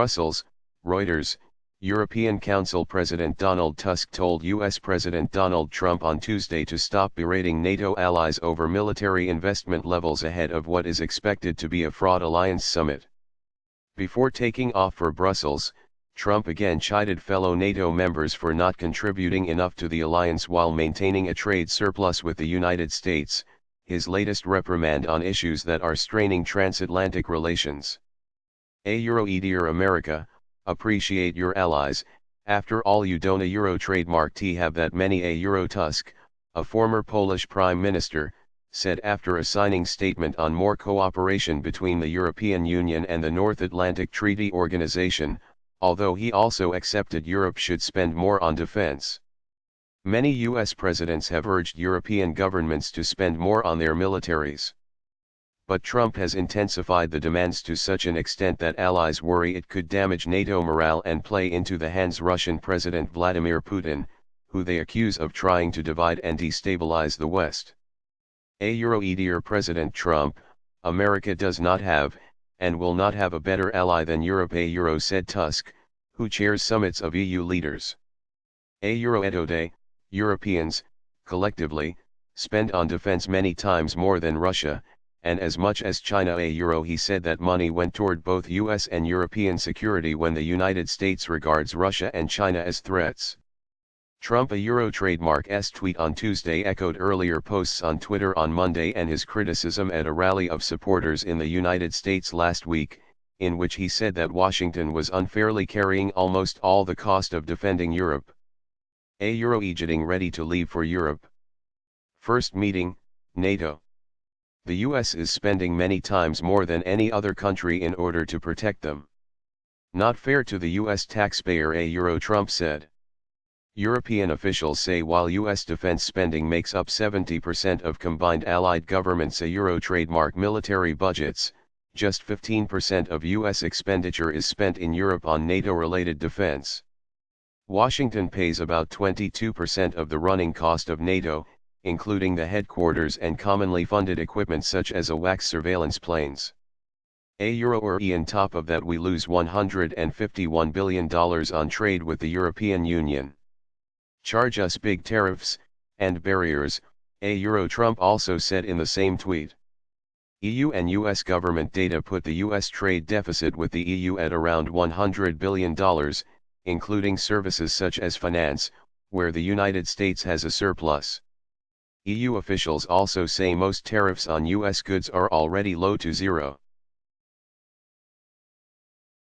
Brussels, Reuters. European Council President Donald Tusk told U.S. President Donald Trump on Tuesday to stop berating NATO allies over military investment levels ahead of what is expected to be a fraught alliance summit. Before taking off for Brussels, Trump again chided fellow NATO members for not contributing enough to the alliance while maintaining a trade surplus with the United States, his latest reprimand on issues that are straining transatlantic relations. Dear America, appreciate your allies. After all, you don't a Euro trademark T have that many Euro. Tusk, a former Polish prime minister, said after a signing statement on more cooperation between the European Union and the North Atlantic Treaty Organization, although he also accepted Europe should spend more on defense. Many U.S. presidents have urged European governments to spend more on their militaries. But Trump has intensified the demands to such an extent that allies worry it could damage NATO morale and play into the hands Russian President Vladimir Putin, who they accuse of trying to divide and destabilize the West. Dear President Trump, America does not have, and will not have a better ally than Europe, said Tusk, who chairs summits of EU leaders. Europeans, collectively, spend on defense many times more than Russia, and as much as China. He said that money went toward both US and European security when the United States regards Russia and China as threats. Trump a Euro trademark's tweet on Tuesday echoed earlier posts on Twitter on Monday and his criticism at a rally of supporters in the United States last week, in which he said that Washington was unfairly carrying almost all the cost of defending Europe. Getting ready to leave for Europe. First meeting, NATO. The US is spending many times more than any other country in order to protect them. Not fair to the US taxpayer, Trump said. European officials say while US defense spending makes up 70% of combined allied governments' Euro trademark military budgets, just 15% of US expenditure is spent in Europe on NATO-related defense. Washington pays about 22% of the running cost of NATO, including the headquarters and commonly funded equipment such as AWACS surveillance planes. On top of that we lose $151 billion on trade with the European Union. Charge us big tariffs, and barriers, Trump also said in the same tweet. EU and US government data put the US trade deficit with the EU at around $100 billion, including services such as finance, where the United States has a surplus. EU officials also say most tariffs on US goods are already low to zero.